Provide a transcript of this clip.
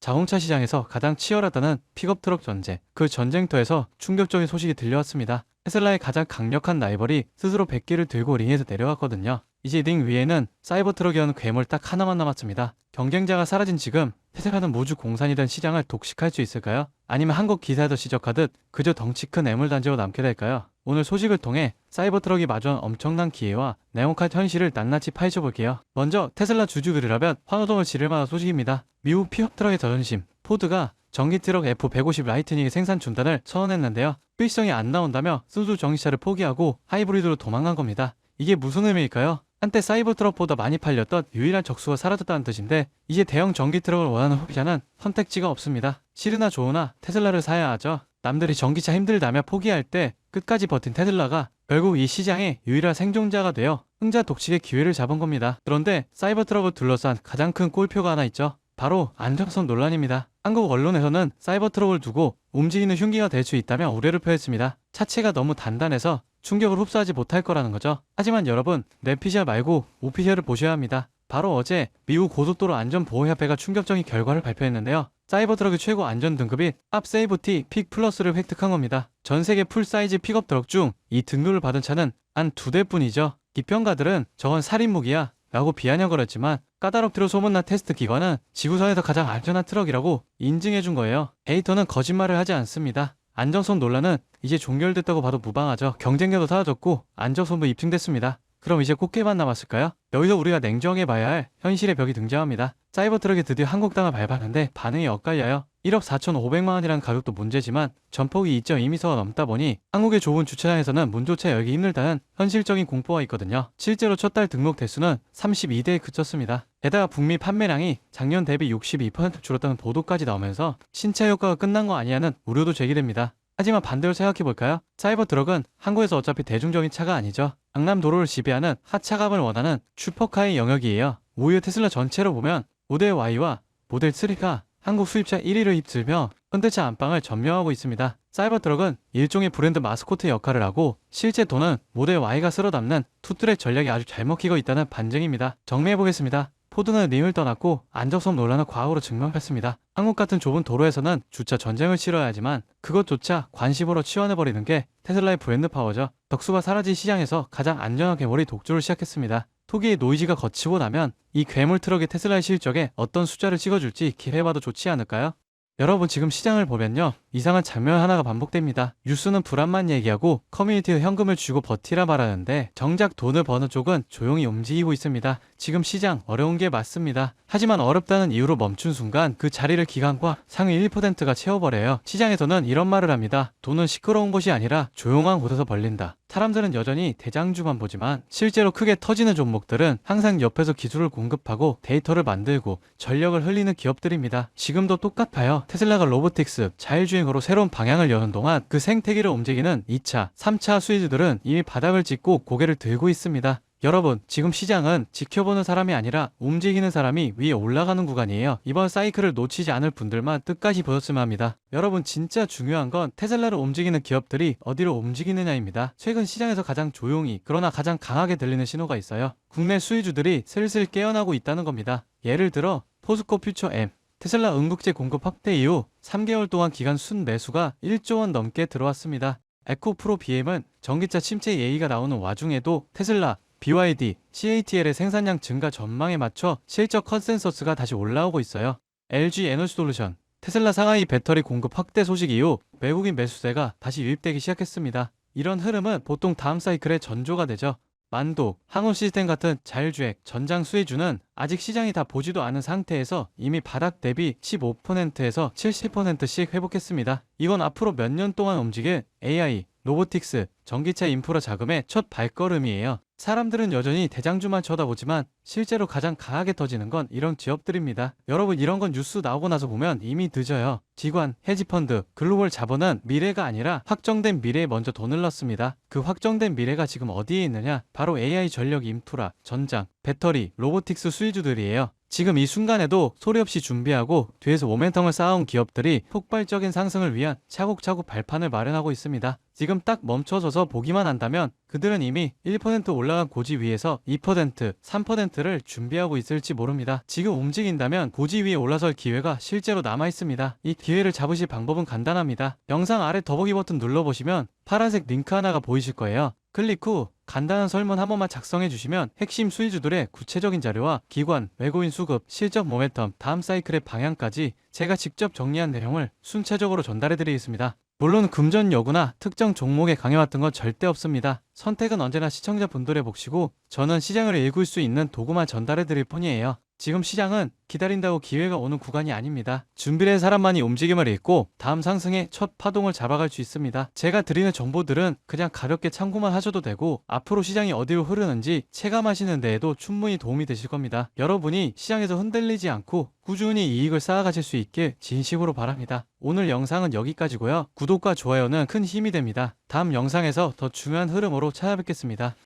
자동차 시장에서 가장 치열하다는 픽업트럭 전쟁. 그 전쟁터에서 충격적인 소식이 들려왔습니다. 테슬라의 가장 강력한 라이벌이 스스로 100기를 들고 링에서 내려왔거든요. 이제 링 위에는 사이버트럭이라는 괴물 딱 하나만 남았습니다. 경쟁자가 사라진 지금 테슬라는 무주 공산이 된 시장을 독식할 수 있을까요? 아니면 한국 기사에서 지적하듯 그저 덩치 큰 애물단지로 남게 될까요? 오늘 소식을 통해 사이버트럭이 마주한 엄청난 기회와 냉혹한 현실을 낱낱이 파헤쳐볼게요. 먼저 테슬라 주주들이라면 환호성을 지를 만한 소식입니다. 미국 픽업트럭의 자존심, 포드가 전기트럭 F150 라이트닝의 생산 중단을 선언했는데요. 필성이 안 나온다며 순수 전기차를 포기하고 하이브리드로 도망간 겁니다. 이게 무슨 의미일까요? 한때 사이버트럭보다 많이 팔렸던 유일한 적수가 사라졌다는 뜻인데 이제 대형 전기트럭을 원하는 소비자는 선택지가 없습니다. 싫으나 좋으나 테슬라를 사야 하죠. 남들이 전기차 힘들다며 포기할 때 끝까지 버틴 테슬라가 결국 이 시장의 유일한 생존자가 되어 흥자 독식의 기회를 잡은 겁니다. 그런데 사이버트럭을 둘러싼 가장 큰 꼴표가 하나 있죠. 바로 안정성 논란입니다. 한국 언론에서는 사이버트럭을 두고 움직이는 흉기가 될 수 있다며 우려를 표했습니다. 차체가 너무 단단해서 충격을 흡수하지 못할 거라는 거죠. 하지만 여러분, 뇌피셜 말고 오피셜을 보셔야 합니다. 바로 어제 미국 고속도로 안전보호협회가 충격적인 결과를 발표했는데요. 사이버트럭의 최고 안전 등급인 탑세이프티 픽 플러스를 획득한 겁니다. 전 세계 풀사이즈 픽업 트럭 중 이 등급을 받은 차는 한 2대뿐이죠. 비평가들은 저건 살인무기야 라고 비아냥을 했지만 까다롭기로 소문난 테스트 기관은 지구상에서 가장 안전한 트럭이라고 인증해준 거예요. 데이터는 거짓말을 하지 않습니다. 안정성 논란은 이제 종결됐다고 봐도 무방하죠. 경쟁력도 사라졌고 안정성도 입증됐습니다. 그럼 이제 꽃게만 남았을까요? 여기서 우리가 냉정해 봐야 할 현실의 벽이 등장합니다. 사이버트럭이 드디어 한국 땅을 밟았는데 반응이 엇갈려요. 1억 4,500만 원이라는 가격도 문제지만 전폭이 2.2m가 넘다 보니 한국의 좁은 주차장에서는 문조차 열기 힘들다는 현실적인 공포가 있거든요. 실제로 첫 달 등록 대수는 32대에 그쳤습니다. 게다가 북미 판매량이 작년 대비 62% 줄었다는 보도까지 나오면서 신차 효과가 끝난 거 아니냐는 우려도 제기됩니다. 하지만 반대로 생각해볼까요? 사이버트럭은 한국에서 어차피 대중적인 차가 아니죠. 강남 도로를 지배하는 하차감을 원하는 슈퍼카의 영역이에요. 오히려 테슬라 전체로 보면 모델 Y와 모델 3가 한국 수입차 1위를 휩쓸며 현대차 안방을 점령하고 있습니다. 사이버트럭은 일종의 브랜드 마스코트 역할을 하고 실제 돈은 모델 Y가 쓸어 담는 투트랙 전략이 아주 잘 먹히고 있다는 반증입니다. 정리해보겠습니다. 포드는 림을 떠났고 안정성 논란을 과거로 증명했습니다. 한국 같은 좁은 도로에서는 주차 전쟁을 치러야 하지만 그것조차 관심으로 치환해버리는 게 테슬라의 브랜드 파워죠. 덕수가 사라진 시장에서 가장 안전한 괴물이 독주를 시작했습니다. 토기의 노이즈가 거치고 나면 이 괴물 트럭의 테슬라의 실적에 어떤 숫자를 찍어줄지 기대해봐도 좋지 않을까요? 여러분, 지금 시장을 보면요, 이상한 장면 하나가 반복됩니다. 뉴스는 불안만 얘기하고 커뮤니티에 현금을 주고 버티라 말하는데 정작 돈을 버는 쪽은 조용히 움직이고 있습니다. 지금 시장 어려운 게 맞습니다. 하지만 어렵다는 이유로 멈춘 순간 그 자리를 기관과 상위 1%가 채워버려요. 시장에서는 이런 말을 합니다. 돈은 시끄러운 곳이 아니라 조용한 곳에서 벌린다. 사람들은 여전히 대장주만 보지만 실제로 크게 터지는 종목들은 항상 옆에서 기술을 공급하고 데이터를 만들고 전력을 흘리는 기업들입니다. 지금도 똑같아요. 테슬라가 로보틱스, 자율주행으로 새로운 방향을 여는 동안 그 생태계를 움직이는 2차, 3차 수혜주들은 이미 바닥을 찍고 고개를 들고 있습니다. 여러분, 지금 시장은 지켜보는 사람이 아니라 움직이는 사람이 위에 올라가는 구간이에요. 이번 사이클을 놓치지 않을 분들만 끝까지 보셨으면 합니다. 여러분, 진짜 중요한 건 테슬라를 움직이는 기업들이 어디로 움직이느냐입니다. 최근 시장에서 가장 조용히 그러나 가장 강하게 들리는 신호가 있어요. 국내 수혜주들이 슬슬 깨어나고 있다는 겁니다. 예를 들어 포스코 퓨처 M, 테슬라 응급제 공급 확대 이후 3개월 동안 기간 순매수가 1조 원 넘게 들어왔습니다. 에코프로 BM은 전기차 침체 얘기가 나오는 와중에도 테슬라, BYD, CATL의 생산량 증가 전망에 맞춰 실적 컨센서스가 다시 올라오고 있어요. LG 에너지솔루션, 테슬라 상하이 배터리 공급 확대 소식 이후 외국인 매수세가 다시 유입되기 시작했습니다. 이런 흐름은 보통 다음 사이클의 전조가 되죠. 만도, 항우시스템 같은 자율주행, 전장 수혜주는 아직 시장이 다 보지도 않은 상태에서 이미 바닥 대비 15%에서 70%씩 회복했습니다. 이건 앞으로 몇 년 동안 움직일 AI, 로보틱스, 전기차 인프라 자금의 첫 발걸음이에요. 사람들은 여전히 대장주만 쳐다보지만 실제로 가장 강하게 터지는 건 이런 기업들입니다. 여러분, 이런 건 뉴스 나오고 나서 보면 이미 늦어요. 기관, 헤지펀드, 글로벌 자본은 미래가 아니라 확정된 미래에 먼저 돈을 넣습니다. 그 확정된 미래가 지금 어디에 있느냐? 바로 AI 전력 인프라, 전장, 배터리, 로보틱스 수혜주들이에요. 지금 이 순간에도 소리 없이 준비하고 뒤에서 모멘텀을 쌓아온 기업들이 폭발적인 상승을 위한 차곡차곡 발판을 마련하고 있습니다. 지금 딱 멈춰서서 보기만 한다면 그들은 이미 1% 올라간 고지 위에서 2%, 3%를 준비하고 있을지 모릅니다. 지금 움직인다면 고지 위에 올라설 기회가 실제로 남아 있습니다. 이 기회를 잡으실 방법은 간단합니다. 영상 아래 더보기 버튼 눌러보시면 파란색 링크 하나가 보이실 거예요. 클릭 후 간단한 설문 한 번만 작성해 주시면 핵심 수익주들의 구체적인 자료와 기관, 외국인 수급, 실적 모멘텀, 다음 사이클의 방향까지 제가 직접 정리한 내용을 순차적으로 전달해 드리겠습니다. 물론 금전 여부나 특정 종목에 강해왔던 건 절대 없습니다. 선택은 언제나 시청자분들의 몫이고 저는 시장을 읽을 수 있는 도구만 전달해 드릴 뿐이에요. 지금 시장은 기다린다고 기회가 오는 구간이 아닙니다. 준비를 한 사람만이 움직임을 읽고 다음 상승의 첫 파동을 잡아갈 수 있습니다. 제가 드리는 정보들은 그냥 가볍게 참고만 하셔도 되고 앞으로 시장이 어디로 흐르는지 체감하시는 데에도 충분히 도움이 되실 겁니다. 여러분이 시장에서 흔들리지 않고 꾸준히 이익을 쌓아가실 수 있길 진심으로 바랍니다. 오늘 영상은 여기까지고요. 구독과 좋아요는 큰 힘이 됩니다. 다음 영상에서 더 중요한 흐름으로 찾아뵙겠습니다.